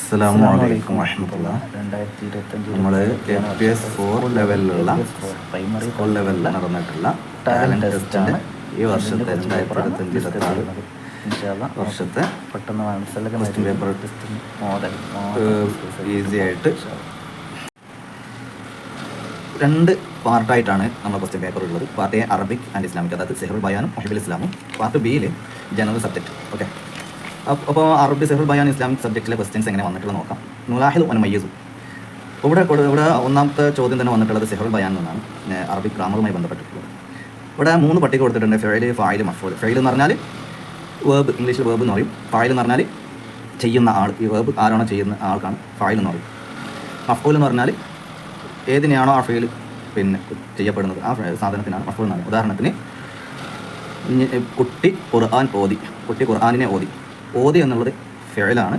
അസ്സലാമു അലൈക്കും വറഹ്മത്തുള്ളാഹി. നമ്മൾ APS4 ലെവലിലുള്ള സ്കൂൾ ലെവലിൽ നടന്നിട്ടുള്ള ടാലൻറ്റ് ടെസ്റ്റിൻ്റെ ഈ വർഷത്തെ 2025-26 വർഷത്തെ ക്വസ്റ്റ്യൻ പേപ്പർ ഈസി ആയിട്ട് 2 പാർട്ടായിട്ടാണ് നമ്മുടെ ക്വസ്റ്റ്യൻ പേപ്പർ ഉള്ളത്. Part A Arabic and Islamic, അതായത് സെഹ്റുൽ ബയാനും മുഹിബുൽ ഇസ്ലാമും. പാർട്ട് ബിയിൽ ജനറൽ സബ്ജക്റ്റ്. ഓക്കെ, അപ്പോൾ അറബി സെഹ്റുൽ ബയാൻ ഇസ്ലാമിക് സബ്ജക്റ്റിലെ ക്വസ്റ്റ്യൻസ് എങ്ങനെ വന്നിട്ടുള്ളത് നോക്കാം. നുലാഹിദ് വൻ മയ്യസു. ഇവിടെ ഒന്നാമത്തെ ചോദ്യം തന്നെ വന്നിട്ടുള്ളത് സെഹ്റുൽ ബയാൻ എന്നാണ്, അറബിക് ഗ്രാമറുമായി ബന്ധപ്പെട്ടിട്ടുള്ളത്. ഇവിടെ 3 പട്ടിക കൊടുത്തിട്ടുണ്ട്: ഫെയില്, ഫായിൽ, മഫ്ഊൽ. ഫെയിൽ എന്ന് പറഞ്ഞാൽ വേർബ്, ഇംഗ്ലീഷിൽ വേർബ് എന്ന് പറയും. ഫായിൽ എന്ന് പറഞ്ഞാൽ ചെയ്യുന്ന ആൾ, ഈ വേർബ് ആരാണോ ചെയ്യുന്ന ആൾക്കാണ് ഫായിൽ എന്ന് പറയും. മഫ്ഊൽ എന്ന് പറഞ്ഞാൽ ഏതിനെയാണോ ആ ഫെയിൽ ചെയ്യപ്പെടുന്നത് ആ സാധനത്തിനാണ് മഫ്ഊൽ എന്ന് പറയുന്നത്. ഉദാഹരണത്തിന് കുട്ടി ഖുർആൻ ഓതി, കുട്ടി ഖുർആനിനെ ഓതി. ഓതി എന്നുള്ളത് ഫെയിലാണ്,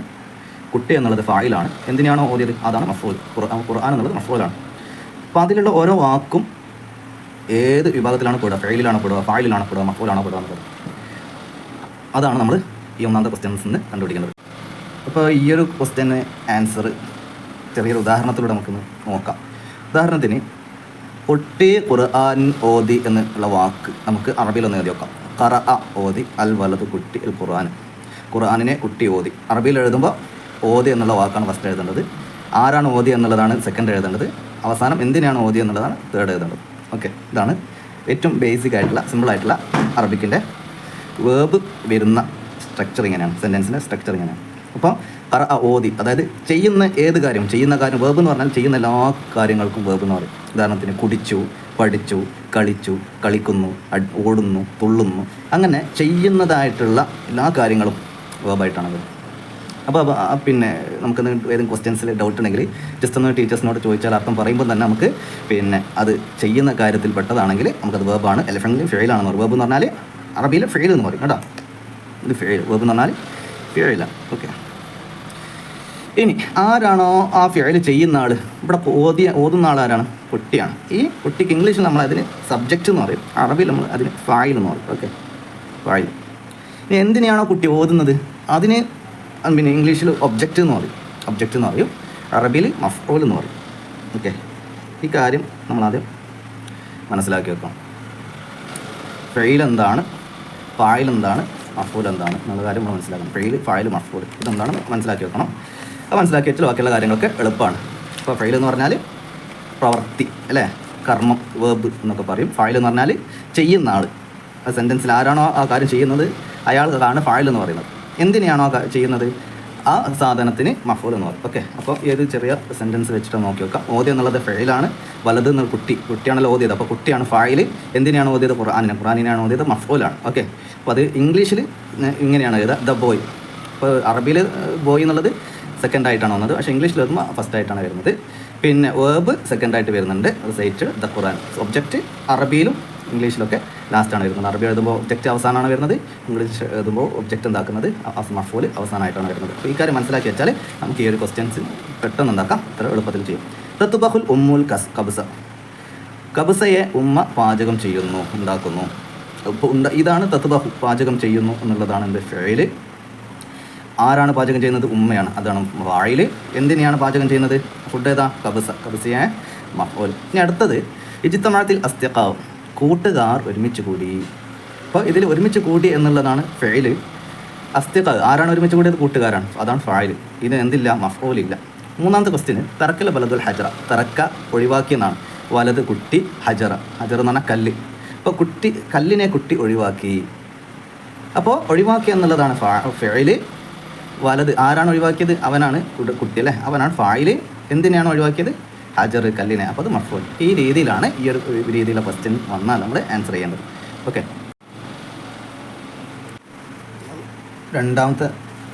കുട്ടി എന്നുള്ളത് ഫായിലാണ്. എന്തിനാണോ ഓതിയത് അതാണ് മഫ്ഊൽ. ഖുർആൻ എന്നുള്ളത് മഫ്ഊലാണ്. അപ്പോൾ അതിലുള്ള ഓരോ വാക്കും ഏത് വിഭാഗത്തിലാണ് പെടുക, ഫെയിലിലാണോ പെടുക, ഫായിലാണോ പെടുക, മഫ്ഊലാണോ പെടുക എന്നുള്ളത് അതാണ് നമ്മൾ ഈ ഒന്നാമത്തെ ക്വസ്റ്റ്യൻസിൽ നിന്ന് കണ്ടുപിടിക്കേണ്ടത്. അപ്പോൾ ഈ ഒരു ക്വസ്റ്റ്യന് ആൻസർ ചെറിയൊരു ഉദാഹരണത്തിലൂടെ നമുക്കൊന്ന് നോക്കാം. ഉദാഹരണത്തിന് കുട്ടി ഖുർആൻ ഓതി എന്നുള്ള വാക്ക് നമുക്ക് അറബിയിലൊന്ന് എഴുതി വെക്കാം. ഖറഅ ഓതി, അൽ വലത് കുട്ടി അൽ ഖുർആൻ. ഖുർആനിനെ കുട്ടി ഓതി. അറബിയിൽ എഴുതുമ്പോൾ ഓതി എന്നുള്ള വാക്കാണ് ഫസ്റ്റ് എഴുതേണ്ടത്. ആരാണ് ഓതി എന്നുള്ളതാണ് സെക്കൻഡ് എഴുതേണ്ടത്. അവസാനം എന്തിനാണ് ഓതി എന്നുള്ളതാണ് തേർഡ് എഴുതേണ്ടത്. ഓക്കെ, ഇതാണ് ഏറ്റവും ബേസിക് ആയിട്ടുള്ള സിമ്പിളായിട്ടുള്ള അറബിക്കിൻ്റെ വേർബ് വരുന്ന സ്ട്രക്ചർ ഇങ്ങനെയാണ്, സെൻറ്റൻസിൻ്റെ സ്ട്രക്ചർ ഇങ്ങനെയാണ്. അപ്പോൾ ഖറഅ ഓതി, അതായത് ചെയ്യുന്ന ഏത് കാര്യം, ചെയ്യുന്ന കാര്യം വേർബ് എന്ന് പറഞ്ഞാൽ ചെയ്യുന്ന എല്ലാ കാര്യങ്ങൾക്കും വേർബ് എന്ന് പറയും. ഉദാഹരണത്തിന് കുടിച്ചു, പഠിച്ചു, കളിച്ചു, കളിക്കുന്നു, ഓടുന്നു, തുള്ളുന്നു, അങ്ങനെ ചെയ്യുന്നതായിട്ടുള്ള എല്ലാ കാര്യങ്ങളും വേർബായിട്ടാണ് വരുന്നത്. അപ്പോൾ പിന്നെ നമുക്ക് ഏതെങ്കിലും ക്വസ്റ്റ്യൻസിൽ ഡൗട്ട് ഉണ്ടെങ്കിൽ ജസ്റ്റ് ഒന്ന് ടീച്ചേഴ്സിനോട് ചോദിച്ചാൽ അർത്ഥം പറയുമ്പോൾ തന്നെ നമുക്ക് അത് ചെയ്യുന്ന കാര്യത്തിൽ പെട്ടതാണെങ്കിൽ നമുക്കത് വേർബാണ്. അല്ലെങ്കിൽ ഫെയിലാണെന്ന് പറയും. വേർബ് എന്ന് പറഞ്ഞാൽ അറബിയിൽ ഫെയിൽ എന്ന് പറയും കേട്ടോ. ഇത് ഫെയിൽ, വേർബ് എന്ന് പറഞ്ഞാൽ ഫെയിലാണ്. ഓക്കെ, ഇനി ആരാണോ ആ ഫെയിൽ ചെയ്യുന്ന ആൾ, ഇവിടെ ഓതുന്ന ആൾ ആരാണ്? കുട്ടിയാണ്. ഈ കുട്ടിക്ക് ഇംഗ്ലീഷിൽ നമ്മൾ അതിന് സബ്ജക്റ്റ് എന്ന് പറയും, അറബിയിൽ നമ്മൾ അതിന് ഫായിൽ എന്ന് പറയും. ഓക്കെ, ഫായിൽ. ഇനി എന്തിനെയാണോ കുട്ടി ഓതുന്നത് അതിന് പിന്നെ ഇംഗ്ലീഷിൽ ഒബ്ജക്റ്റ് എന്ന് പറയും, അറബിയിൽ മഫ്ഊൽ എന്ന് പറയും. ഓക്കെ, ഈ കാര്യം നമ്മളാദ്യം മനസ്സിലാക്കി വെക്കണം. ഫെയിൽ എന്താണ്, ഫായിൽ എന്താണ്, മഫ്ഊൽ എന്താണ് എന്നുള്ള കാര്യം നമ്മൾ മനസ്സിലാക്കണം. ഫെയിൽ, ഫായിൽ, മഫ്ഊൽ ഇതെന്താണ് മനസ്സിലാക്കി വെക്കണം. അത് മനസ്സിലാക്കി വെച്ചാൽ ബാക്കിയുള്ള കാര്യങ്ങളൊക്കെ എളുപ്പമാണ്. ഇപ്പോൾ ഫെയിൽ എന്ന് പറഞ്ഞാൽ പ്രവൃത്തി അല്ലേ, കർമ്മം, വേർബ് എന്നൊക്കെ പറയും. ഫായിൽ എന്ന് പറഞ്ഞാൽ ചെയ്യുന്ന ആൾ, ആ സെൻറ്റൻസിൽ ആരാണോ ആ കാര്യം ചെയ്യുന്നത് അയാൾക്കാണ് ഫായിൽ എന്ന് പറയുന്നത്. എന്തിനെയാണോ ചെയ്യുന്നത് ആ സാധനത്തിന് മഫ്ഊൽ എന്ന് പറയും. ഓക്കെ, അപ്പോൾ ഏത് ചെറിയ സെൻറ്റൻസ് വെച്ചിട്ട് നോക്കി വെക്കാം. ഓതി എന്നുള്ളത് ഫെയിലാണ്, വലത് എന്നുള്ള കുട്ടിയാണല്ലോ ഓതിയത്. അപ്പോൾ കുട്ടിയാണ് ഫായിൽ. എന്തിനാണ് ഓതിയത്? ഖുർആനിനെയാണ് ഓതിയത്, മഫ്ഊലാണ്. ഓക്കെ, അപ്പോൾ അത് ഇംഗ്ലീഷിൽ ഇങ്ങനെയാണ് എഴുതുക, ദ ബോയ്. ഇപ്പോൾ അറബിയിൽ ബോയ് എന്നുള്ളത് സെക്കൻഡായിട്ടാണ് വന്നത്, പക്ഷേ ഇംഗ്ലീഷിൽ എഴുതുമ്പോൾ ഫസ്റ്റായിട്ടാണ് വരുന്നത്. പിന്നെ വേർബ് സെക്കൻഡായിട്ട് വരുന്നുണ്ട്, റിസൈറ്റ് ദ ഖുർആൻ. ഒബ്ജക്റ്റ് അറബിയിലും ഇംഗ്ലീഷിലൊക്കെ ലാസ്റ്റാണ് വരുന്നത്. അറബി എഴുതുമ്പോൾ ഒബ്ജക്റ്റ് അവസാനമാണ് വരുന്നത്, ഇംഗ്ലീഷ് എഴുതുമ്പോൾ ഒബ്ജക്റ്റ് എന്താക്കുന്നത് മഫ്ഊൽ അവസാനമായിട്ടാണ് വരുന്നത്. അപ്പോൾ ഈ കാര്യം മനസ്സിലാക്കി വെച്ചാൽ നമുക്ക് ഈ ഒരു ക്വസ്റ്റ്യൻസ് പെട്ടെന്ന് എന്താക്കാം, ഇത്ര എളുപ്പത്തിൽ ചെയ്യും. തത്ബഹുൽ ഉമ്മുൽ കബ്സ. കബ്സയെ ഉമ്മ പാചകം ചെയ്യുന്നു, ഉണ്ടാക്കുന്നു. ഇതാണ് തത്ബഹു, പാചകം ചെയ്യുന്നു എന്നുള്ളതാണ് എൻ്റെ ഫെയിൽ. ആരാണ് പാചകം ചെയ്യുന്നത്? ഉമ്മയാണ്, അതാണ് ഫായിൽ. എന്തിനെയാണ് പാചകം ചെയ്യുന്നത്? ഫുഡ് ഏതാ? കബ്സ. കബ്സയെ മഫ്ഊൽ. ഇനി അടുത്തത് ഇജ്തമഅത്തിൽ അസ്തിഖാവ്, കൂട്ടുകാർ ഒരുമിച്ച് കൂടി. അപ്പോൾ ഇതിൽ ഒരുമിച്ച് കൂടി എന്നുള്ളതാണ് ഫെയിൽ. അസ്തിഖാവ് ആരാണ് ഒരുമിച്ച് കൂടിയത്? കൂട്ടുകാരാണ്, അതാണ് ഫായിൽ. ഇത് എന്തില്ല? മഫ്ഊലില്ല. മൂന്നാമത്തെ ക്വസ്റ്റ്യന് തറക്കൽ ബലദുൽ ഹജറ. തറക്ക ഒഴിവാക്കിയെന്നാണ്, വലത് കുട്ടി, ഹജറ. ഹജർ എന്ന് പറഞ്ഞാൽ കല്ല്. അപ്പോൾ കല്ലിനെ കുട്ടി ഒഴിവാക്കി. അപ്പോൾ ഒഴിവാക്കി എന്നുള്ളതാണ് ഫെയിൽ. വലത് ആരാണ് ഒഴിവാക്കിയത്? അവനാണ് കുട്ടി അല്ലേ, അവനാണ് ഫായിൽ. എന്തിനാണ് ഒഴിവാക്കിയത്? ഹജർ, കല്ലിനെ. അപ്പോൾ അത് മഫ്ഊൽ. ഈ രീതിയിലാണ് ഈ ഒരു രീതിയിലുള്ള ക്വസ്റ്റ്യൻ വന്നാൽ നമ്മൾ ആൻസർ ചെയ്യേണ്ടത്. ഓക്കെ, രണ്ടാമത്തെ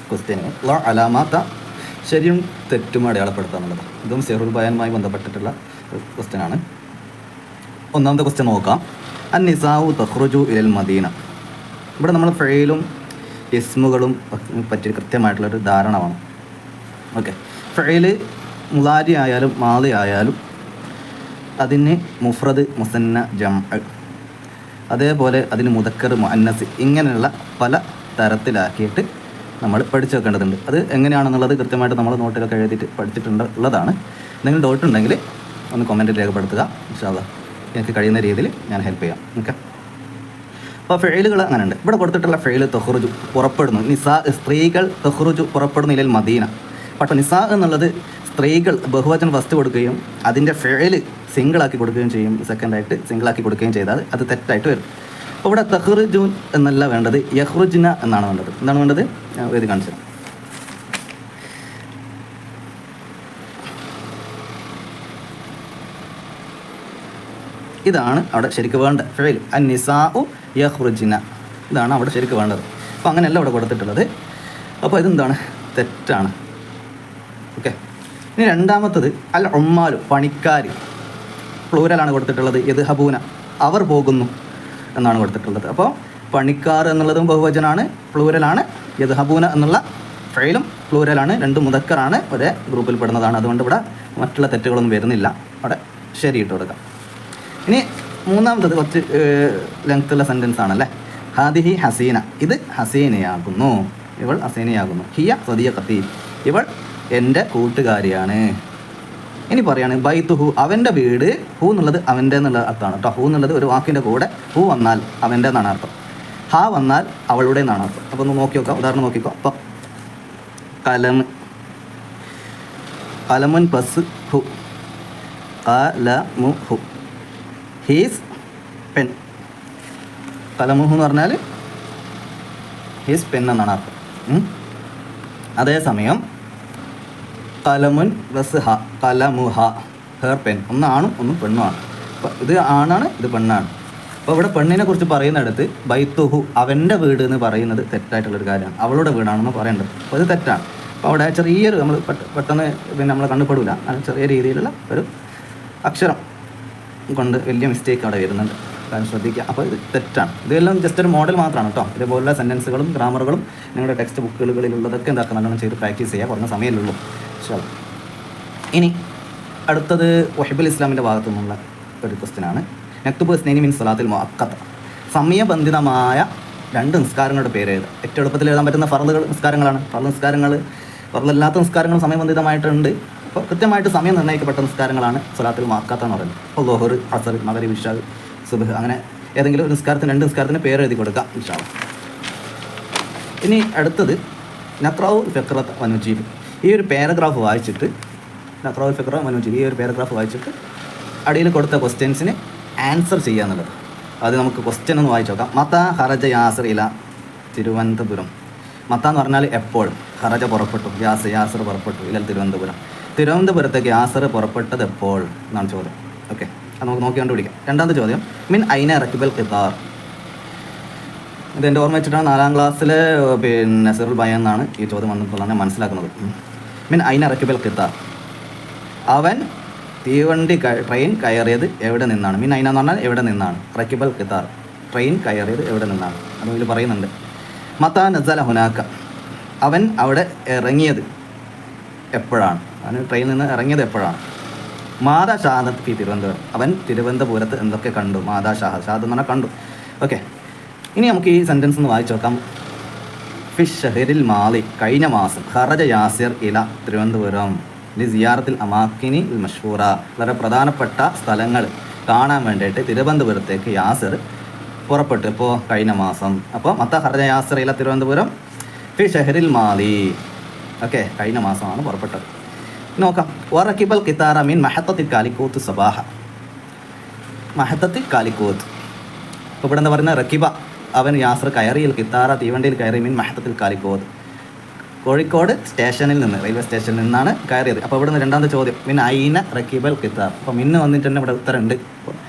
ക്വസ്റ്റ്യന് അലാമാത്ത, ശരിയും തെറ്റും അടയാളപ്പെടുത്തുക എന്നുള്ളത്. ഇതും സെഹ്റുൽ ബയാനുമായി ബന്ധപ്പെട്ടിട്ടുള്ള ക്വസ്റ്റ്യനാണ്. ഒന്നാമത്തെ ക്വസ്റ്റ്യൻ നോക്കാം. അൻ നിസാഉ തഖ്റുജു ഇലൽ മദീന. ഇവിടെ നമ്മൾ ഫെയിലും ഇസ്മുകളും പറ്റി കൃത്യമായിട്ടുള്ളൊരു ധാരണ വേണം. ഓക്കെ, ഫെയിൽ മുളാരി ആയാലും മാളി ആയാലും അതിന് മുഫ്രദ്, മുസന്ന, ജംഅ്, അതേപോലെ അതിന് മുദക്കർ, മുഅന്നസ്, ഇങ്ങനെയുള്ള പല തരത്തിലാക്കിയിട്ട് നമ്മൾ പഠിച്ചു വെക്കേണ്ടതുണ്ട്. അത് എങ്ങനെയാണെന്നുള്ളത് കൃത്യമായിട്ട് നമ്മൾ നോട്ടിലൊക്കെ എഴുതിയിട്ട് ഉള്ളതാണ്. എന്തെങ്കിലും ഡൗട്ട് ഉണ്ടെങ്കിൽ ഒന്ന് കമൻറ്റിൽ രേഖപ്പെടുത്തുക. ഇൻഷാ അല്ലാഹ് എനിക്ക് കഴിയുന്ന രീതിയിൽ ഞാൻ ഹെൽപ്പ് ചെയ്യാം. ഓക്കെ. അപ്പോൾ ഫെയിലുകൾ അങ്ങനെ ഉണ്ട്. ഇവിടെ കൊടുത്തിട്ടുള്ള ഫെയിൽ തഹ്റുജു പുറപ്പെടുന്നു. നിസാ സ്ത്രീകൾ തഹ്റുജു പുറപ്പെടുന്നു ഇലൽ മദീന. പക്ഷേ നിസാ എന്നുള്ളത് സ്ത്രീകൾ ബഹുവചനം ഫസ്റ്റ് കൊടുക്കുകയും അതിൻ്റെ ഫെയിൽ സിംഗിളാക്കി കൊടുക്കുകയും ചെയ്യും. സെക്കൻഡായിട്ട് സിംഗിളാക്കി കൊടുക്കുകയും ചെയ്താൽ അത് തെറ്റായിട്ട് വരും. അപ്പോൾ ഇവിടെ തഹ്റുജുൻ എന്നല്ല വേണ്ടത്, യഹ്റുജ്ന എന്നാണ് വേണ്ടത്. എന്താണ് വേണ്ടത്? ഞാൻ എഴുതി കാണിച്ചു. ഇതാണ് അവിടെ ശരിക്കും വേണ്ടത്. ഫെയിൽ അന്നിസാഉ യഹ്റുജ്ന, ഇതാണ് അവിടെ ശരിക്കും വേണ്ടത്. അപ്പോൾ അങ്ങനെയല്ല അവിടെ കൊടുത്തിട്ടുള്ളത്. അപ്പോൾ ഇതെന്താണ്? തെറ്റാണ്. ഓക്കെ. ഇനി രണ്ടാമത്തത് അൽ ഉമ്മാലു, പണിക്കാർ, പ്ലൂരലാണ് കൊടുത്തിട്ടുള്ളത്. യദ്ഹബൂന, അവർ പോകുന്നു എന്നാണ് കൊടുത്തിട്ടുള്ളത്. അപ്പോൾ പണിക്കാർ എന്നുള്ളതും ബഹുവചനാണ്, പ്ലൂരലാണ്. യദ്ഹബൂന എന്നുള്ള ഫെയിലും പ്ലൂരലാണ്, രണ്ടും മുദക്കറാണ്, ഒരേ ഗ്രൂപ്പിൽ പെടുന്നതാണ്. അതുകൊണ്ട് ഇവിടെ മറ്റുള്ള തെറ്റുകളൊന്നും വരുന്നില്ല. അവിടെ ശരിയിട്ട് കൊടുക്കാം. ഇനി മൂന്നാമത്തത് കുറച്ച് ലെങ്ത്തുള്ള സെൻറ്റൻസ് ആണല്ലേ. ഹാദിഹി ഹസീന, ഇത് ഹസീനയാകുന്നു, ഇവൾ ഹസീനയാകുന്നു. ഹിയ സദിയഖത്തി, ഇവൾ എൻ്റെ കൂട്ടുകാരിയാണ്. ഇനി പറയാണ് ബൈത്തുഹു, അവൻ്റെ വീട്. ഹു എന്നുള്ളത് അവൻ്റെ എന്നുള്ള അർത്ഥമാണ് കേട്ടോ. ഹു എന്നുള്ളത് ഒരു വാക്കിൻ്റെ കൂടെ ഹു വന്നാൽ അവൻ്റെ എന്നാണ് അർത്ഥം. ഹ വന്നാൽ അവളുടെ എന്നാണ് അർത്ഥം. അപ്പോൾ ഒന്ന് നോക്കി നോക്കാം, ഉദാഹരണം നോക്കിക്കോ. അപ്പോൾ കലമുൻ പ്ലസ് ഹു, കലമു ഹു, ഹീസ് പെൻ. കലമുഹു എന്ന് പറഞ്ഞാൽ ഹീസ് പെൻ എന്നാണ് അർത്ഥം. അതേസമയം കലമുൻ പ്ലസ് ഹ, കലമുഹ, ഹെർ പെൻ. ഒന്ന് ആണും ഒന്ന് പെണ്ണുമാണ്. അപ്പോൾ ഇത് ആണാണ്, ഇത് പെണ്ണാണ്. അപ്പോൾ ഇവിടെ പെണ്ണിനെ കുറിച്ച് പറയുന്നിടത്ത് ബൈത്തുഹു, അവൻ്റെ വീട് എന്ന് പറയുന്നത് തെറ്റായിട്ടുള്ളൊരു കാര്യമാണ്. അവളുടെ വീടാണെന്ന് പറയേണ്ടത്. അപ്പോൾ ഇത് തെറ്റാണ്. അപ്പോൾ അവിടെ ചെറിയൊരു നമ്മൾ പെട്ടെന്ന് പിന്നെ നമ്മൾ കണ്ടുപെടില്ല, ചെറിയ രീതിയിലുള്ള ഒരു അക്ഷരം കൊണ്ട് വലിയ മിസ്റ്റേക്ക് അവിടെ വരുന്നുണ്ട്. കാര്യം ശ്രദ്ധിക്കുക. അപ്പോൾ ഇത് തെറ്റാണ്. ഇതെല്ലാം ജസ്റ്റ് ഒരു മോഡൽ മാത്രമാണ് കേട്ടോ. ഇതേപോലുള്ള സെൻറ്റൻസുകളും ഗ്രാമറുകളും നിങ്ങളുടെ ടെക്സ്റ്റ് ബുക്കുകളിലുള്ളതൊക്കെ എന്താക്കുക, നല്ലോണം ചെയ്ത് പ്രാക്ടീസ് ചെയ്യുക. കുറഞ്ഞ സമയമല്ലുള്ളൂ. ഇനി അടുത്തത് വഹിബുൽ ഇസ്ലാമിൻ്റെ ഭാഗത്തു നിന്നുള്ള ഒരു ക്വസ്റ്റ്യനാണ്. നക്തുബ് സ്നൈനി മിൻ സലാത്തിൽ മുഅക്കത്ത്, സമയബന്ധിതമായ 2 നിസ്കാരങ്ങളുടെ പേര് എഴുതുക. ഏറ്റവും എളുപ്പത്തിൽ എഴുതാൻ പറ്റുന്ന ഫർളുകൾ നിസ്കാരങ്ങളാണ്. ഫർളല്ലാത്ത നിസ്കാരങ്ങൾ സമയബന്ധിതമായിട്ടുണ്ട്. അപ്പോൾ കൃത്യമായിട്ട് സമയം നിർണ്ണയിക്കപ്പെട്ട നിസ്കാരങ്ങളാണ് സലാത്തുൽ മുഅക്കത്ത് എന്ന് പറയുന്നത്. അപ്പോൾ ളുഹർ, അസർ, മഗ്രിബ്, ഇശാ, സുബ്ഹ്, അങ്ങനെ ഏതെങ്കിലും ഒരു നിസ്കാരത്തിന് 2 നിസ്കാരത്തിന് പേര് എഴുതി കൊടുക്കുക ഇൻഷാ അല്ലാഹ്. ഇനി അടുത്തത് നഖ്റഉ ഫിഖ്റത വനുജീബ്. ഈ ഒരു പാരഗ്രാഫ് വായിച്ചിട്ട്, നഖ്റഉ ഫിഖ്റത വനുജീബ്, ഈ ഒരു പാരഗ്രാഫ് വായിച്ചിട്ട് അടിയിൽ കൊടുത്ത ക്വസ്റ്റ്യൻസിന് ആൻസർ ചെയ്യുക എന്നുള്ളത്. അത് നമുക്ക് ക്വസ്റ്റ്യൻ ഒന്ന് വായിച്ചു നോക്കാം. മത ഹറജ യാസർ ഇല തിരുവനന്തപുരം. മത എന്ന് പറഞ്ഞാൽ എപ്പോൾ, ഹറജ പുറപ്പെട്ടു, യാസർ പുറപ്പെട്ടു, ഇല തിരുവനന്തപുരം. തിരുവനന്തപുരത്തേക്ക് യാസർ പുറപ്പെട്ടത് എപ്പോൾ എന്നാണ് ചോദ്യം. ഓക്കെ, അത് നമുക്ക് നോക്കി കണ്ടുപിടിക്കാം. രണ്ടാമത്തെ ചോദ്യം, മിൻ ഐന റക്കിബൽ ഖിത്താർ. ഇതെൻ്റെ ഓർമ്മ വെച്ചിട്ടാണ് 4ാം ക്ലാസ്സിലെ പിന്നെ സിറുൽ ബയാൻ എന്നാണ് ഈ ചോദ്യം വന്നിട്ടുള്ളതാണ് ഞാൻ മനസ്സിലാക്കുന്നത്. മിൻ ഐന റക്കിബൽ ഖിത്താർ, അവൻ തീവണ്ടി ട്രെയിൻ കയറിയത് എവിടെ നിന്നാണ്. മിൻ ഐന എന്ന് പറഞ്ഞാൽ എവിടെ നിന്നാണ്. റക്കിബൽ ഖിത്താർ, ട്രെയിൻ കയറിയത് എവിടെ നിന്നാണ്. അതിൽ പറയുന്നുണ്ട്. മത നസല ഹുനാക്ക, അവൻ അവിടെ ഇറങ്ങിയത് എപ്പോഴാണ്, അവൻ ട്രെയിനിൽ നിന്ന് ഇറങ്ങിയത് എപ്പോഴാണ്. മാതാ ഷാദത്ത് പി തിരുവനന്തപുരം, അവൻ തിരുവനന്തപുരത്ത് എന്തൊക്കെ കണ്ടു. മാതാ ഷാദത്ത് എന്ന് പറഞ്ഞാൽ കണ്ടു. ഓക്കെ, ഇനി നമുക്ക് ഈ സെൻറ്റൻസ് ഒന്ന് വായിച്ചു നോക്കാം. ഫിഷ് ഷഹരിൽ മാലി, കഴിഞ്ഞ മാസം. ഖറജ യാസിർ ഇല തിരുവനന്തപുരം ലി സിയാറത്തിൽ അമാക്കിനി മഷ്ഹൂറ, വളരെ പ്രധാനപ്പെട്ട സ്ഥലങ്ങൾ കാണാൻ വേണ്ടിയിട്ട് തിരുവനന്തപുരത്തേക്ക് യാസിർ പുറപ്പെട്ടു. ഇപ്പോൾ കഴിഞ്ഞ മാസം. അപ്പോൾ മത്ത ഖറജ യാസിർ ഇല തിരുവനന്തപുരം ഫി ഷഹരിൽ മാലി. ഓക്കെ, കഴിഞ്ഞ മാസമാണ് പുറപ്പെട്ടത്. നോക്കാം. വറക്കിബൽ കിത്താറ മീൻ മഹത്തത്തിൽ കാലിക്കൂത്ത് സബാഹ. മഹത്തത്തിൽ കാലിക്കൂത്ത്. അപ്പോൾ ഇവിടെ എന്താ പറയുന്നത്? റക്കിബ, അവൻ യാസർ കയറിയിൽ കിത്താറ, തീവണ്ടിയിൽ കയറി. മീൻ മഹത്തത്തിൽ കാലിക്കോത്ത്, കോഴിക്കോട് സ്റ്റേഷനിൽ നിന്ന്, റെയിൽവേ സ്റ്റേഷനിൽ നിന്നാണ് കയറിയത്. അപ്പോൾ ഇവിടെ നിന്ന് രണ്ടാമത്തെ ചോദ്യം, മിൻ ഐന റക്കിബൽ കിത്താർ. അപ്പോൾ മിന്ന് വന്നിട്ട് തന്നെ ഇവിടെ ഉത്തരമുണ്ട്.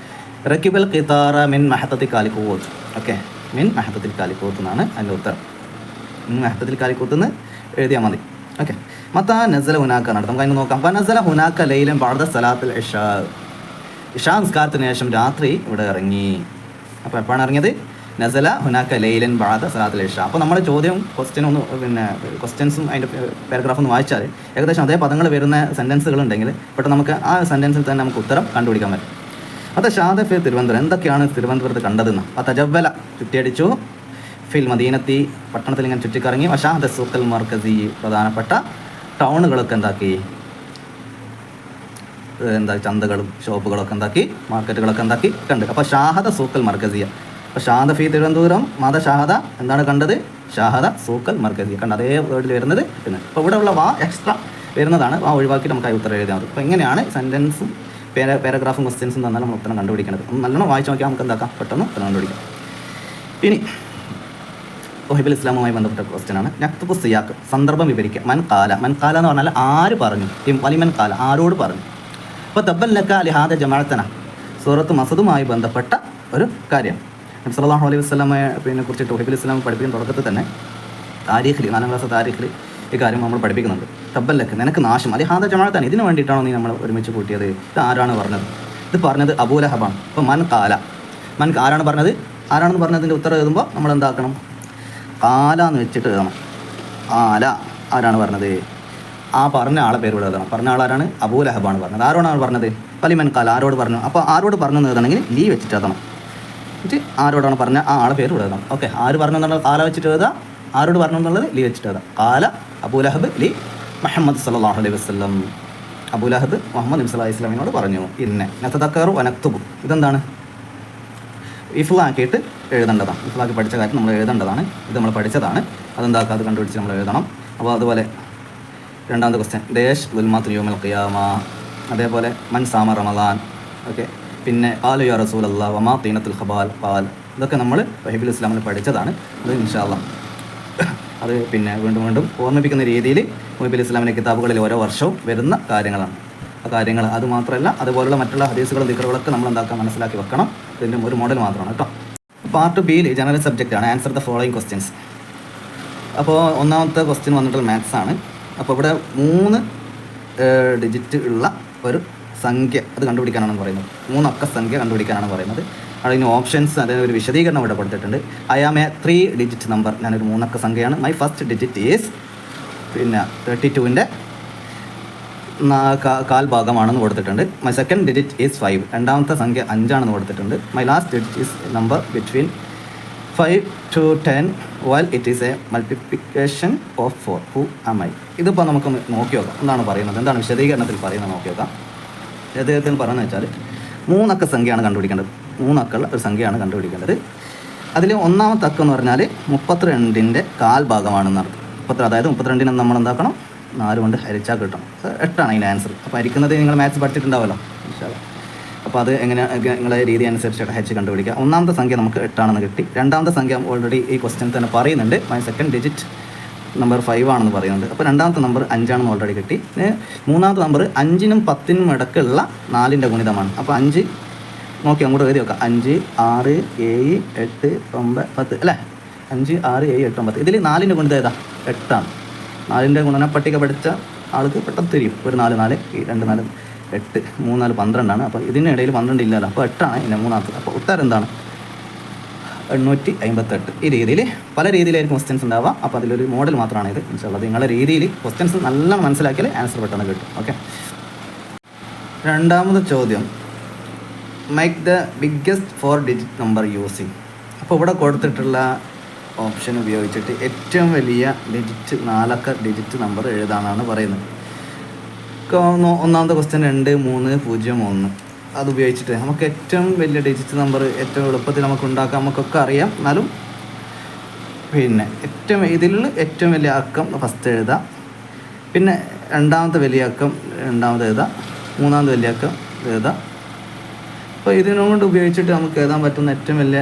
റക്കിബൽ കിത്താറ മിൻ മഹത്തത്തിൽ കാലിക്കോത്ത്. ഓക്കെ, മിൻ മഹത്തത്തിൽ കാലിക്കോത്ത് എന്നാണ് അതിൻ്റെ ഉത്തരം. മിൻ മഹത്തത്തിൽ കാലിക്കോത്ത് എന്ന് എഴുതിയാൽ മതി. ഓക്കെ, മത്ത നസല ഹുനാക്ക നടത്തും. നമുക്ക് അതിന് നോക്കാം. നസല ഹുനാക്ക ലൈലൻ ബഅദ സലാത്തുൽ ഇശാ. ഇശാ നിസ്കാരത്തിന് ശേഷം രാത്രി ഇവിടെ ഇറങ്ങി. അപ്പോൾ എപ്പോഴാണ് ഇറങ്ങിയത്? നസല ഹുനാക്ക ലൈലൻ ബഅദ സലാത്തുൽ ഇശാ. അപ്പോൾ നമ്മുടെ ചോദ്യം ക്വസ്റ്റ്യൻ പിന്നെ ക്വസ്റ്റ്യൻസും അതിൻ്റെ പാരഗ്രാഫ് ഒന്ന് വായിച്ചാൽ ഏകദേശം അതേ പദങ്ങൾ വരുന്ന സെൻറ്റൻസുകൾ ഉണ്ടെങ്കിൽ പെട്ടെന്ന് നമുക്ക് ആ സെൻറ്റൻസിൽ തന്നെ നമുക്ക് ഉത്തരം കണ്ടുപിടിക്കാൻ പറ്റും. അത് ഷാദഫ് തിരുവനന്തപുരം, എന്തൊക്കെയാണ് തിരുവനന്തപുരത്ത് കണ്ടതെന്ന്. ആ തജവ്വല, ചുറ്റിയടിച്ചു. ഫിൽ മദീനത്തി പട്ടണത്തിൽ ഇങ്ങനെ ചുറ്റിക്കറങ്ങി. വഷാഹദ സൂക്കൽ മർക്കസി പ്രധാനപ്പെട്ട ടൗണുകളൊക്കെ എന്താക്കി, ചന്തകളും ഷോപ്പുകളൊക്കെ എന്താക്കി, മാർക്കറ്റുകളൊക്കെ എന്താക്കി കണ്ട്. അപ്പോൾ ഷാഹദ സൂക്കൽ മർക്കസിയ. അപ്പോൾ ഷാഹദ ഫി തിരുവനന്തപുരം, മാത ഷാഹദ എന്താണ് കണ്ടത്? ഷാഹദ സൂക്കൽ മർക്കസിയ കണ്ട്. അതേ വേർഡിൽ വരുന്നത് പിന്നെ. അപ്പോൾ ഇവിടെ ഉള്ള വാ എക്സ്ട്രാ വരുന്നതാണ്. വാ ഒഴിവാക്കിയിട്ട് നമുക്ക് ഉത്തരം എഴുതാൻ മതി. അപ്പോൾ എങ്ങനെയാണ് സെൻറ്റൻസും പാരഗ്രാഫും ക്വസ്റ്റ്യൻസും തന്നാൽ നമ്മൾ ഉത്തരം കണ്ടുപിടിക്കുന്നത്. നല്ലോണം വായിച്ച് നോക്കിയാൽ നമുക്ക് എന്താക്കാം, പെട്ടെന്ന് ഉത്തരം കണ്ടുപിടിക്കാം. ഇനി വഹിബുൽ ഇസ്ലാമുമായി ബന്ധപ്പെട്ട ക്വസ്റ്റ്യനാണ്. നക്തുബു സിയാക്ക്, സന്ദർഭം വിവരിക്കുക. മൻ കാല എന്ന് പറഞ്ഞാൽ ആര് പറഞ്ഞു, വലിമൻ കാല ആരോട് പറഞ്ഞു. അപ്പോൾ തബ്ബല്ലക ലിഹാദ ജമാഅത്തന, സൂറത്ത് മസദുമായി ബന്ധപ്പെട്ട ഒരു കാര്യം. നബി സല്ലല്ലാഹു അലൈഹി വസല്ലമയെ കുറിച്ചിട്ട് വഹിബുൽ ഇസ്ലാം പഠിപ്പിക്കുന്ന തുടക്കത്തിൽ തന്നെ താരീഖിൽ 4ാം ക്ലാസ് താരീഖിൽ ഈ കാര്യം നമ്മൾ പഠിപ്പിക്കുന്നുണ്ട്. തബ്ബല്ലക, നിനക്ക് നാശം, ലിഹാദ ജമാഅത്തന, ഇതിന് വേണ്ടിയിട്ടാണോ നീ നമ്മൾ ഒരുമിച്ച് കൂട്ടിയത്? ഇത് ആരാണ് പറഞ്ഞത്? ഇത് പറഞ്ഞത് അബൂലഹബാണ്. അപ്പോൾ മൻ ആരാണ് പറഞ്ഞത്? ആരാണെന്ന് പറഞ്ഞതിൻ്റെ ഉത്തരം എഴുതുമ്പോൾ നമ്മൾ എന്താക്കണം, കാല എന്ന് വെച്ചിട്ട് എഴുതണം. ആല ആരാണ് പറഞ്ഞത്? ആ പറഞ്ഞ ആളെ പേര് ഇവിടെ എഴുതണം. പറഞ്ഞ ആളാരാണ്? അബൂലഹബാണ് പറഞ്ഞത്. ആരോടാണ് പറഞ്ഞത്? വലിമൻ കാല, ആരോട് പറഞ്ഞു. അപ്പോൾ ആരോട് പറഞ്ഞു എന്ന് എഴുതണമെങ്കിൽ ലീ വെച്ചിട്ട് എഴുതണം. എന്നിട്ട് ആരോടാണ് പറഞ്ഞ ആ ആളെ പേര് ഇവിടെ എഴുതണം. ഓക്കെ, ആര് പറഞ്ഞു എന്നുള്ളത് കാല വെച്ചിട്ട് എഴുതുക, ആരോട് പറഞ്ഞു എന്നുള്ളത് ലീ വെച്ചിട്ട് എഴുതാം. കാല അബൂലഹബ് ലി മുഹമ്മദ് സല്ലല്ലാഹു അലൈഹി വസല്ലം, അബൂലഹബ് മുഹമ്മദ് നബി സല്ലല്ലാഹു അലൈഹി വസല്ലമയോട് പറഞ്ഞു. നതദക്കറു വനക്തുബു, ഇതെന്താണ്? ഇഫ്ലാക്കിയിട്ട് എഴുതേണ്ടതാണ്. ഇഫ്ലാക്കി പഠിച്ച കാര്യം നമ്മൾ എഴുതേണ്ടതാണ്. ഇത് നമ്മൾ പഠിച്ചതാണ്. അതെന്താക്കുക, അത് കണ്ടുപിടിച്ച് നമ്മൾ എഴുതണം. അപ്പോൾ അതുപോലെ രണ്ടാമത്തെ ക്വസ്റ്റ്യൻ ദേശ് ദുൽമാത്തുൽ യൗമൽ ഖിയാമ, അതേപോലെ മൻ സാമ റമളാൻ. ഓക്കെ, പിന്നെ ഖാലു യാ റസൂലല്ലാഹ് വമാ തീനത്തുൽ ഖബാൽ ഖാൽ. ഇതൊക്കെ നമ്മൾ വഹിബുൽ ഇസ്ലാമിൽ പഠിച്ചതാണ്. അത് ഇൻഷാ അല്ലാഹ് അത് പിന്നെ വീണ്ടും ഓർമ്മിപ്പിക്കുന്ന രീതിയിൽ വഹിബുൽ ഇസ്ലാമിൻ്റെ കിതാബുകളിൽ ഓരോ വർഷവും വരുന്ന കാര്യങ്ങളാണ്. ആ കാര്യങ്ങൾ അത് മാത്രമല്ല, അതുപോലുള്ള മറ്റുള്ള ഹദീസുകളും ദിക്റുകളൊക്കെ നമ്മൾ എന്താക്കാൻ മനസ്സിലാക്കി വെക്കണം. ഇതിൻ്റെ ഒരു മോഡൽ മാത്രമാണ് കേട്ടോ. പാർട്ട് ബിയിൽ ജനറൽ സബ്ജക്റ്റാണ്. Answer the following questions. അപ്പോൾ ഒന്നാമത്തെ ക്വസ്റ്റ്യൻ വന്നിട്ടുള്ള മാത്സ് ആണ്. അപ്പോൾ ഇവിടെ 3 ഡിജിറ്റ് ഉള്ള ഒരു സംഖ്യ അത് കണ്ടുപിടിക്കാനാണ് പറയുന്നത്. 3 അക്ക സംഖ്യ കണ്ടുപിടിക്കാനാണ് പറയുന്നത്. അതിന് ഓപ്ഷൻസ്, അതിന് ഒരു വിശദീകരണം ഇവിടെ കൊടുത്തിട്ടുണ്ട്. I am a 3 digit number, ഞാനൊരു 3 അക്ക സംഖ്യയാണ്. മൈ ഫസ്റ്റ് ഡിജിറ്റ് ഈസ് പിന്നെ 32ൻ്റെ കാൽ ഭാഗമാണെന്ന് കൊടുത്തിട്ടുണ്ട്. മൈ സെക്കൻഡ് ഡിജിറ്റ് ഈസ് 5, രണ്ടാമത്തെ സംഖ്യ 5 ആണെന്ന് കൊടുത്തിട്ടുണ്ട്. My last digit is number between 5 to 10 while it is a multiplication of 4. Who am I? ഇതിപ്പോൾ നമുക്കൊന്ന് നോക്കി നോക്കാം എന്താണ് പറയുന്നത്, എന്താണ് വിശദീകരണത്തിൽ പറയുന്നത് നോക്കി നോക്കാം. വിശദീകരണത്തിൽ പറയുന്നത് വെച്ചാൽ 3 അക്ക സംഖ്യയാണ് കണ്ടുപിടിക്കേണ്ടത്. 3 അക്കുള്ള ഒരു സംഖ്യയാണ് കണ്ടുപിടിക്കേണ്ടത്. അതിൽ ഒന്നാമത്തെ അക്കം എന്ന് പറഞ്ഞാൽ 32ൻ്റെ കാൽ ഭാഗമാണെന്ന് അർത്ഥം. 32, അതായത് 32നെ നമ്മൾ എന്താക്കണം, 4 കൊണ്ട് ഹരിച്ചാൽ കിട്ടണം. 8 ആണ് അതിൻ്റെ ആൻസർ. അപ്പോൾ ഹരിക്കുന്നത് നിങ്ങൾ മാത്സ് പഠിച്ചിട്ടുണ്ടാവുമല്ലോ. അപ്പോൾ അത് എങ്ങനെ നിങ്ങളുടെ രീതി അനുസരിച്ച് ഹരിച്ച് കണ്ടുപിടിക്കുക. ഒന്നാമത്തെ സംഖ്യ നമുക്ക് 8 ആണെന്ന് കിട്ടി. രണ്ടാമത്തെ സംഖ്യ ഓൾറെഡി ഈ ക്വസ്റ്റ്യൻ തന്നെ പറയുന്നുണ്ട്. മൈ സെക്കൻഡ് ഡിജിറ്റ് നമ്പർ 5 ആണെന്ന് പറയുന്നുണ്ട്. അപ്പോൾ രണ്ടാമത്തെ നമ്പർ 5 ആണെന്ന് ഓൾറെഡി കിട്ടി. മൂന്നാമത്തെ നമ്പർ 5നും 10നും ഇടയ്ക്കുള്ള 4ൻ്റെ ഗുണിതമാണ്. അപ്പോൾ 5 നോക്കി അങ്ങോട്ട് എഴുതി വെക്കാം. 5, 6, 7, 8, 9, 10 അല്ലേ? 5, 6, 7, 8, 9. ഇതിൽ 4ൻ്റെ ഗുണിതം ഏതാ? 8 ആണ്. 4ൻ്റെ ഗുണന പട്ടിക പഠിച്ച ആൾക്ക് പെട്ടെന്ന് തിരിയും. ഒരു 4, 4, 2, 4, 8, 3, 4, 12 ആണ്. അപ്പോൾ ഇതിനിടയിൽ 12 ഇല്ലല്ലോ. അപ്പോൾ 8 ആണ് ഇതിൻ്റെ മൂന്നാമത്തെ. അപ്പോൾ ഉത്തരം എന്താണ്? 858. ഈ രീതിയിൽ പല രീതിയിലായിരിക്കും ക്വസ്റ്റ്യൻസ് ഉണ്ടാവുക. അപ്പോൾ അതിലൊരു മോഡൽ മാത്രമാണ് ഇത്. ഇൻഷാല്ലാഹ് നിങ്ങളുടെ രീതിയിൽ ക്വസ്റ്റ്യൻസ് നല്ല മനസ്സിലാക്കിയാൽ ആൻസർ പെട്ടെന്ന് കിട്ടും. ഓക്കെ, രണ്ടാമത്തെ ചോദ്യം make the biggest 4 digit number using. അപ്പോൾ ഇവിടെ കൊടുത്തിട്ടുള്ള ഓപ്ഷൻ ഉപയോഗിച്ചിട്ട് ഏറ്റവും വലിയ ഡിജിറ്റ് 4 അക്ക ഡിജിറ്റ് നമ്പർ എഴുതാനാണ് പറയുന്നത്. ഒന്നാമത്തെ ക്വസ്റ്റ്യൻ 2, 3, 0, 1 അത് ഉപയോഗിച്ചിട്ട് നമുക്ക് ഏറ്റവും വലിയ ഡിജിറ്റ് നമ്പർ ഏറ്റവും എളുപ്പത്തിൽ നമുക്ക് ഉണ്ടാക്കാം. നമുക്കൊക്കെ അറിയാം. എന്നാലും പിന്നെ ഇതിലുള്ള ഏറ്റവും വലിയ അക്കം ഫസ്റ്റ് എഴുതാം. പിന്നെ രണ്ടാമത്തെ വലിയ അക്കം രണ്ടാമത് എഴുതാം. മൂന്നാമത്തെ വലിയ അക്കം എഴുതാം. അപ്പോൾ ഇതിനുകൊണ്ട് ഉപയോഗിച്ചിട്ട് നമുക്ക് എഴുതാൻ പറ്റുന്ന ഏറ്റവും വലിയ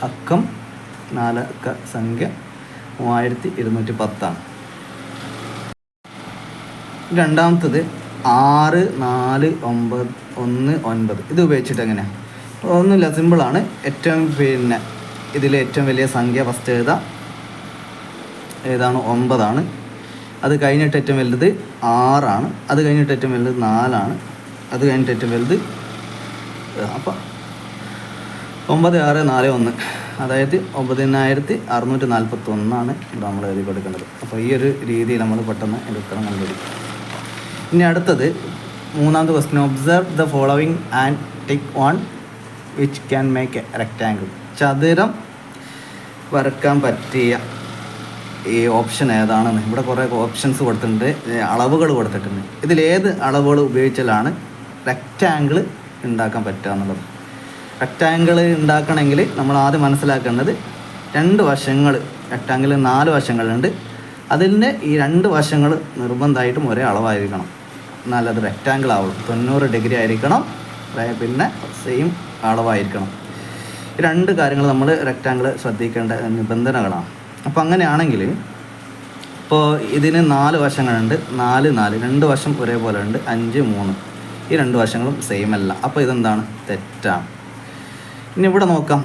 അക്കം 4 അക്ക സംഖ്യ 3210 ആണ്. രണ്ടാമത്തത് 6, 4, 9, 1, 9. ഇത് ഉപയോഗിച്ചിട്ട് എങ്ങനെയാണ്? ഒന്നുമില്ല, സിമ്പിളാണ്. ഇതിലെ ഏറ്റവും വലിയ സംഖ്യ ഫസ്റ്റ് എഴുതാം. ഏതാണ്? 9 ആണ്. അത് കഴിഞ്ഞിട്ട് ഏറ്റവും വലുത് 6 ആണ്. അത് കഴിഞ്ഞിട്ട് ഏറ്റവും വലുത് 4 ആണ്. അത് കഴിഞ്ഞിട്ട് ഏറ്റവും വലുത് അപ്പോൾ 9, 6, 4, 1, അതായത് 9641 ആണ് ഇവിടെ നമ്മൾ എഴുതി കൊടുക്കേണ്ടത്. അപ്പോൾ ഈ ഒരു രീതിയിൽ നമ്മൾ പെട്ടെന്ന് എൻ്റെ ഉത്തരം കണ്ടുപിടിക്കും. ഇനി അടുത്തത് മൂന്നാമത്തെ question. Observe the following and tick one which can make A rectangle. ചതുരം വരക്കാൻ പറ്റിയ ഈ ഓപ്ഷൻ ഏതാണെന്ന് ഇവിടെ കുറേ ഓപ്ഷൻസ് കൊടുത്തിട്ടുണ്ട്, അളവുകൾ കൊടുത്തിട്ടുണ്ട്. ഇതിലേത് അളവുകൾ ഉപയോഗിച്ചാലാണ് റെക്റ്റാങ്കിൾ ഉണ്ടാക്കാൻ പറ്റുക എന്നുള്ളത്. റെക്റ്റാങ്കിൾ ഉണ്ടാക്കണമെങ്കിൽ നമ്മൾ ആദ്യം മനസ്സിലാക്കേണ്ടത് 2 വശങ്ങൾ, റെക്റ്റാങ്കിൾ 4 വശങ്ങളുണ്ട്, അതിൻ്റെ ഈ 2 വശങ്ങൾ നിർബന്ധമായിട്ടും ഒരേ അളവായിരിക്കണം, എന്നാലത് റെക്റ്റാങ്കിൾ ആവുള്ളൂ. 90 ഡിഗ്രി ആയിരിക്കണം, പിന്നെ സെയിം അളവായിരിക്കണം. ഈ 2 കാര്യങ്ങൾ നമ്മൾ റെക്റ്റാങ്കിൾ ശ്രദ്ധിക്കേണ്ട നിബന്ധനകളാണ്. അപ്പോൾ അങ്ങനെയാണെങ്കിൽ ഇപ്പോൾ ഇതിന് 4 വശങ്ങളുണ്ട്, 4 2 വശം ഒരേപോലെ ഉണ്ട്, 5 3, ഈ 2 വശങ്ങളും സെയിം അല്ല. അപ്പോൾ ഇതെന്താണ്? തെറ്റാണ്. ഇനി ഇവിടെ നോക്കാം,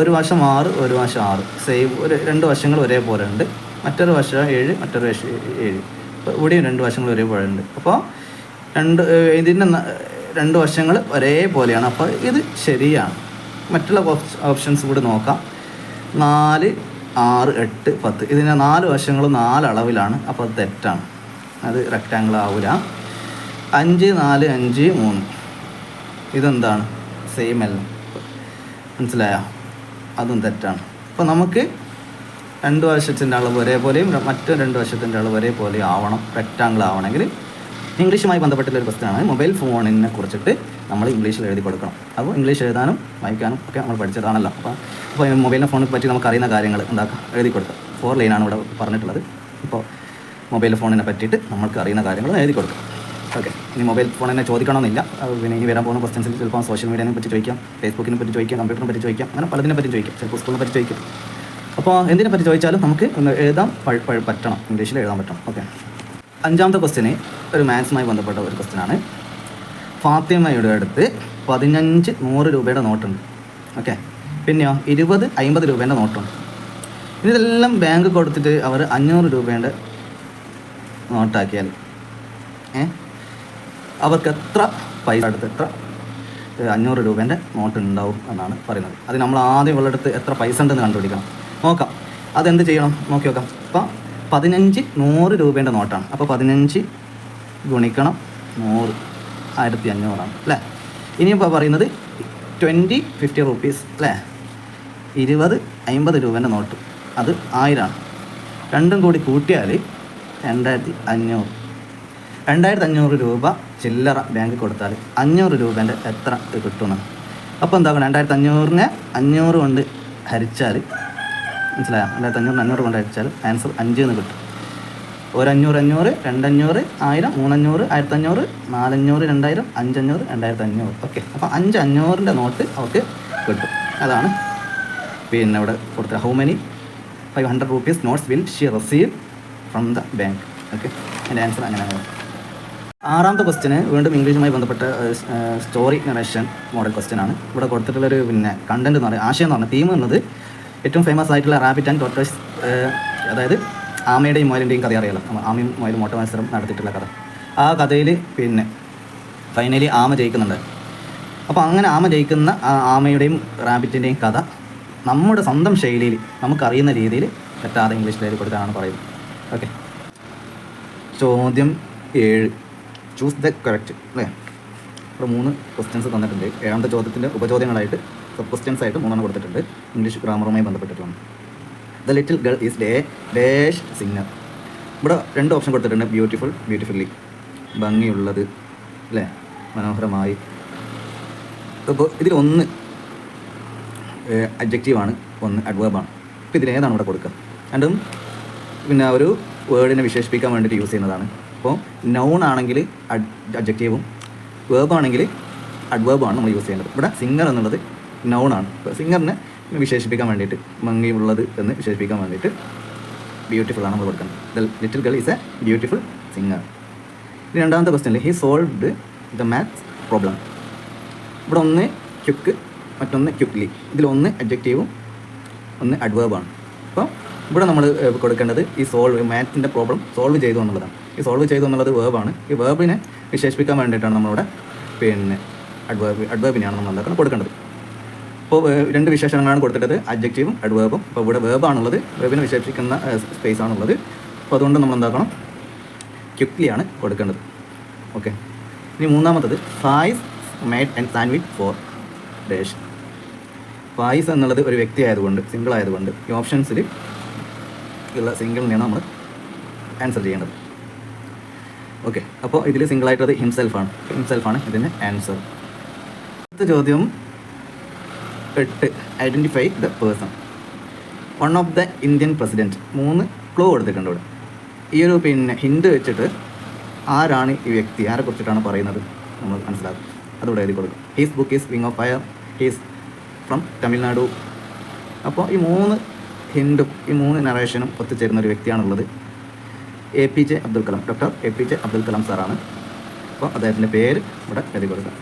ഒരു വശം 6, ഒരു വശം 6, സെയിം, 2 വശങ്ങൾ ഒരേപോലെ ഉണ്ട്, മറ്റൊരു വശം 7, മറ്റൊരു വശം 7, ഇപ്പോൾ ഇവിടെയും 2 വശങ്ങൾ ഒരേപോലെ ഉണ്ട്. അപ്പോൾ ഇതിൻ്റെ 2 വശങ്ങൾ ഒരേപോലെയാണ്, അപ്പോൾ ഇത് ശരിയാണ്. മറ്റുള്ള ഓപ്ഷൻസ് കൂടി നോക്കാം. 4 6 8 10, ഇതിൻ്റെ 4 വശങ്ങളും 4 അളവിലാണ്, അപ്പോൾ അത് തെറ്റാണ്, അത് റെക്റ്റാങ്കിൾ ആവില്ല. 5 4 5 3, ഇതെന്താണ്? സെയിം അല്ല, മനസ്സിലായോ? അതും തെറ്റാണ്. അപ്പോൾ നമുക്ക് 2 വശത്തിൻ്റെ അളവ് ഒരേപോലെയും മറ്റു 2 വശത്തിൻ്റെ അളവ് ഒരേപോലെയും ആവണം, റെക്റ്റാങ്കിൾ ആവണമെങ്കിൽ. ഇംഗ്ലീഷുമായി ബന്ധപ്പെട്ടുള്ളൊരു ക്വസ്റ്റ്യനാണ്. മൊബൈൽ ഫോണിനെ കുറിച്ചിട്ട് നമ്മൾ ഇംഗ്ലീഷിൽ എഴുതി കൊടുക്കണം. അപ്പോൾ ഇംഗ്ലീഷ് എഴുതാനും വായിക്കാനും ഒക്കെ നമ്മൾ പഠിച്ചതാണല്ലോ. അപ്പോൾ മൊബൈലിനെ ഫോണിനെ പറ്റി നമുക്ക് അറിയുന്ന കാര്യങ്ങൾ എഴുതി കൊടുക്കുക. 4 ലൈനാണ് ഇവിടെ പറഞ്ഞിട്ടുള്ളത്. ഇപ്പോൾ മൊബൈൽ ഫോണിനെ പറ്റിയിട്ട് നമുക്ക് അറിയുന്ന കാര്യങ്ങൾ എഴുതി കൊടുക്കുക. ഓക്കെ, ഇനി മൊബൈൽ ഫോണിനെ ചോദിക്കണമെന്നില്ല. പിന്നെ ഇനി വരാൻ പോകുന്ന ക്വസ്റ്റൻസിൽ ചിലപ്പോൾ സോഷ്യൽ മീഡിയനെ പറ്റി ചോദിക്കാം, ഫേസ്ബുക്കിനെ പറ്റി ചോദിക്കാം, കമ്പ്യൂട്ടറിനെ പറ്റി ചോദിക്കാം, അങ്ങനെ പലതിനെ പറ്റി ചോദിക്കാം, ചിലപ്പോൾ സ്കൂളിനെ പറ്റി ചോദിക്കും. അപ്പോൾ എന്തിനെ പറ്റി ചോദിച്ചാലും നമുക്ക് എഴുതാൻ പറ്റണം, ഇംഗ്ലീഷിൽ എഴുതാൻ പറ്റണം. ഓക്കെ, 5ാമത്തെ ക്വസ്റ്റ്യന് ഒരു മാത്സുമായി ബന്ധപ്പെട്ട ഒരു ക്വസ്റ്റ്യനാണ്. ഫാത്തിമയുടെ അടുത്ത് 15 100 രൂപയുടെ നോട്ടുണ്ട്. ഓക്കെ, പിന്നെയോ 20 50 രൂപേൻ്റെ നോട്ടുണ്ട്. ഇതെല്ലാം ബാങ്ക് കൊടുത്തിട്ട് അവർ 500 രൂപേൻ്റെ നോട്ടാക്കിയാൽ അവർക്ക് എത്ര പൈസ അടുത്ത് എത്ര 500 രൂപേൻ്റെ നോട്ട് ഉണ്ടാവും എന്നാണ് പറയുന്നത്. അത് നമ്മൾ ആദ്യം ഉള്ളിടത്ത് എത്ര പൈസ ഉണ്ടെന്ന് കണ്ടുപിടിക്കണം. നോക്കാം, അതെന്ത് ചെയ്യണം നോക്കി നോക്കാം. അപ്പോൾ 15 100 രൂപേൻ്റെ നോട്ടാണ്. അപ്പോൾ 15 ഗുണിക്കണം 100 1500 അല്ലേ. ഇനിയിപ്പോൾ പറയുന്നത് 20 50 റുപ്പീസ് അല്ലേ, 20 50 രൂപേൻ്റെ നോട്ട്, അത് 1000 രണ്ടും കൂടി കൂട്ടിയാൽ 2500. 2500 രൂപ ചില്ലറ ബാങ്കിൽ കൊടുത്താൽ 500 രൂപേൻ്റെ എത്ര കിട്ടുമെന്ന്. അപ്പോൾ എന്താക്കണം, 2500-നെ 500 കൊണ്ട് ഹരിച്ചാൽ, മനസ്സിലായോ? 2500 500 കൊണ്ട് ഹരിച്ചാൽ ആൻസർ 5 എന്ന് കിട്ടും. 500 500 2500 1000 3500 1500 4500 2000 5500 2500. ഓക്കെ, അപ്പോൾ 500-ൻ്റെ നോട്ട് അവർക്ക് കിട്ടും. അതാണ് പിന്നെ ഇവിടെ കൊടുത്തത്. How many 500 rupees notes will she receive from the bank. Okay, അതിൻ്റെ ആൻസർ അങ്ങനെയാണ്. 6ാമത്തെ ക്വസ്റ്റ്യന് വീണ്ടും ഇംഗ്ലീഷുമായി ബന്ധപ്പെട്ട സ്റ്റോറി നറേഷൻ മോഡൽ ക്വസ്റ്റ്യനാണ്. ഇവിടെ കൊടുത്തിട്ടുള്ളൊരു പിന്നെ കണ്ടന്റ് എന്ന് പറയുന്നത്, ആശയം എന്ന് പറഞ്ഞാൽ തീം എന്നത് ഏറ്റവും ഫേമസ് ആയിട്ടുള്ള റാബിറ്റ് ആൻഡ് ടോർട്ടോയ്സ്, അതായത് ആമയുടെയും മുയലിൻ്റെയും കഥ അറിയാലോ. ആമയും മുയലും ഓട്ട മത്സരം നടത്തിയിട്ടുള്ള കഥ. ആ കഥയിൽ പിന്നെ ഫൈനലി ആമ ജയിക്കുന്നുണ്ട്. അപ്പോൾ അങ്ങനെ ആമ ജയിക്കുന്ന ആമയുടെയും റാബിറ്റിൻ്റെയും കഥ നമ്മുടെ സ്വന്തം ശൈലിയിൽ നമുക്കറിയുന്ന രീതിയിൽ തെറ്റാതെ ഇംഗ്ലീഷിൽ എഴുതി കൊടുക്കാനാണ് പറയുന്നത്. ഓക്കെ, ചോദ്യം 7, ചൂസ് ദ കറക്റ്റ് അല്ലേ. ഇവിടെ 3 ക്വസ്റ്റ്യൻസ് തന്നിട്ടുണ്ട്. 7ാമത്തെ ചോദ്യത്തിൻ്റെ ഉപചോദ്യങ്ങളായിട്ട് സബ് ക്വസ്റ്റ്യൻസ് ആയിട്ട് 3 കൊടുത്തിട്ടുണ്ട്. ഇംഗ്ലീഷ് ഗ്രാമറുമായി ബന്ധപ്പെട്ടിട്ടുണ്ട്. The little girl is dash singer. ഇവിടെ 2 ഓപ്ഷൻ കൊടുത്തിട്ടുണ്ട്. ബ്യൂട്ടിഫുൾ, ബ്യൂട്ടിഫുള്ളി, ഭംഗിയുള്ളത് അല്ലേ, മനോഹരമായി. അപ്പോൾ ഇതിലൊന്ന് അഡ്ജക്റ്റീവാണ്, ഒന്ന് അഡ്വേർബാണ്. അപ്പോൾ ഇതിലേതാണ് ഇവിടെ കൊടുക്കുക? രണ്ടും പിന്നെ ഒരു വേർഡിനെ വിശേഷിപ്പിക്കാൻ വേണ്ടിയിട്ട് യൂസ് ചെയ്യുന്നതാണ്. അപ്പോൾ നൗൺ ആണെങ്കിൽ അഡ്ജക്റ്റീവും, വേർബാണെങ്കിൽ അഡ്വേർബാണ് നമ്മൾ യൂസ് ചെയ്യേണ്ടത്. ഇവിടെ സിംഗർ എന്നുള്ളത് നൗണാണ്. ഇപ്പോൾ സിംഗറിനെ വിശേഷിപ്പിക്കാൻ വേണ്ടിയിട്ട്, ഭംഗിയുള്ളത് എന്ന് വിശേഷിപ്പിക്കാൻ വേണ്ടിയിട്ട് ബ്യൂട്ടിഫുൾ ആണ് നമ്മൾ കൊടുക്കുന്നത്. The little girl is a beautiful singer. 2ാമത്തെ ക്വസ്റ്റ്യനിൽ he solved the maths problem. ഇവിടെ ഒന്ന് ക്യുക്ക്, മറ്റൊന്ന് ക്യുക്ക്ലി. ഇതിലൊന്ന് അഡ്ജക്റ്റീവും ഒന്ന് അഡ്വേർബാണ്. അപ്പോൾ ഇവിടെ നമ്മൾ കൊടുക്കേണ്ടത് ഈ മാത്സിൻ്റെ പ്രോബ്ലം സോൾവ് ചെയ്തു എന്നുള്ളതാണ്. ഈ സോൾവ് ചെയ്തു എന്നുള്ളത് വേർബാണ്. ഈ വേർബിനെ വിശേഷിപ്പിക്കാൻ വേണ്ടിയിട്ടാണ് നമ്മളിവിടെ പിന്നെ അഡ്വേർബിനെയാണ് നമ്മൾ എന്താക്കണം കൊടുക്കേണ്ടത്. അപ്പോൾ 2 വിശേഷണങ്ങളാണ് കൊടുത്തിട്ടത്, അഡ്ജക്റ്റീവും അഡ്വേർബും. അപ്പോൾ ഇവിടെ വേർബാണുള്ളത്, വേർബിനെ വിശേഷിപ്പിക്കുന്ന സ്പേസ് ആണുള്ളത്. അപ്പോൾ അതുകൊണ്ട് നമ്മൾ എന്താക്കണം, ക്വിക്ക്ലിയാണ് കൊടുക്കേണ്ടത്. ഓക്കെ, ഇനി 3ാമത്തത് Faiz made and sandwich for dash. Fayis എന്നുള്ളത് ഒരു വ്യക്തി ആയതുകൊണ്ട്, സിംഗിൾ ആയതുകൊണ്ട് ഈ ഓപ്ഷൻസിൽ ഉള്ള സിംഗിളിനെയാണ് നമ്മൾ ആൻസർ ചെയ്യേണ്ടത്. ഓക്കെ, അപ്പോൾ ഇതിൽ സിംഗിളായിട്ടത് ഹിംസെൽഫാണ് ഇതിൻ്റെ ആൻസർ. അടുത്ത ചോദ്യം 8, identify the person. One of the Indian president. 3 clue കൊടുത്തിട്ടുണ്ട് ഇവിടെ. ഈ ഒരു ഹിൻഡ് വെച്ചിട്ട് ആരാണ് ഈ വ്യക്തി, ആരെക്കുറിച്ചിട്ടാണ് പറയുന്നത് നമ്മൾ മനസ്സിലാക്കും. അതുകൂടെ എഴുതി കൊടുക്കും. He's book is wing of fire, he's from Tamil Nadu. അപ്പോൾ ഈ 3 ഹിൻഡും ഈ 3 നറേഷനും ഒത്തുചേരുന്ന ഒരു വ്യക്തിയാണുള്ളത്. APJ Abdul Kalam, doctor APJ Abdul Kalam സാറാണ്. അപ്പോൾ അദ്ദേഹത്തിൻ്റെ പേര് ഇവിടെ എഴുതി കൊടുക്കാം.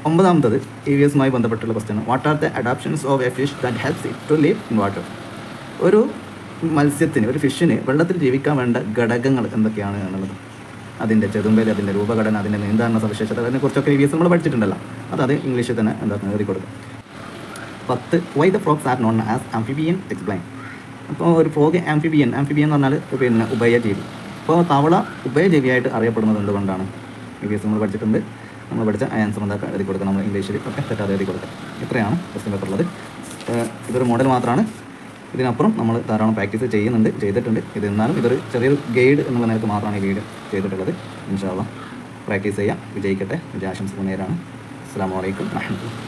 9ാമത്തത് EVSമായി ബന്ധപ്പെട്ടുള്ള question. What are the adaptations of a fish that helps it to live in water? ഒരു മത്സ്യത്തിന്, ഒരു ഫിഷിന് വെള്ളത്തിൽ ജീവിക്കാൻ വേണ്ട ഘടകങ്ങൾ എന്തൊക്കെയാണ് എന്നുള്ളത്, അതിൻ്റെ ചെതുമ്പൽ, അതിൻ്റെ രൂപഘടന, അതിൻ്റെ നീന്താരണ സവിശേഷത, അതിനെക്കുറിച്ചൊക്കെ EVS നമ്മൾ പഠിച്ചിട്ടുണ്ടല്ലോ. അത് ഇംഗ്ലീഷിൽ തന്നെ എഴുതി കൊടുക്കും. 10, why the frogs are known as amphibian, explain. അപ്പോൾ ഒരു ഫ്രോഗ് ആംഫിബിയൻ എന്ന് പറഞ്ഞാൽ ഉഭയജീവി. അപ്പോൾ തവള ഉഭയജീവിയായിട്ട് അറിയപ്പെടുന്നത് എന്തുകൊണ്ടാണ്? EVS നമ്മൾ പഠിച്ചിട്ടുണ്ട്. നമ്മൾ പഠിച്ച ആൻസർ എന്താക്കുക എഴുതി കൊടുക്കുക. നമ്മൾ ഇംഗ്ലീഷിൽ ഒക്കെ തെറ്റാതെ എഴുതി കൊടുക്കുക. ഇത്രയാണ് ക്വസ്റ്റ്യൻ പേപ്പറുള്ളത്. ഇതൊരു മോഡൽ മാത്രമാണ്. ഇതിനപ്പുറം നമ്മൾ ധാരാളം പ്രാക്ടീസ് ചെയ്തിട്ടുണ്ട്. എന്നാലും ഇതൊരു ചെറിയൊരു ഗൈഡ് എന്നുള്ള നിലക്ക് മാത്രമാണ് ഈ വീഡിയോ ചെയ്തിട്ടുള്ളത്. ഇൻഷാ അല്ലാഹ് പ്രാക്ടീസ് ചെയ്യാം. വിജയിക്കട്ടെ. വിജയാശംസകൾ നേരാണ്. അസ്സലാമു അലൈക്കും വറഹ്മത്തുള്ളാഹി.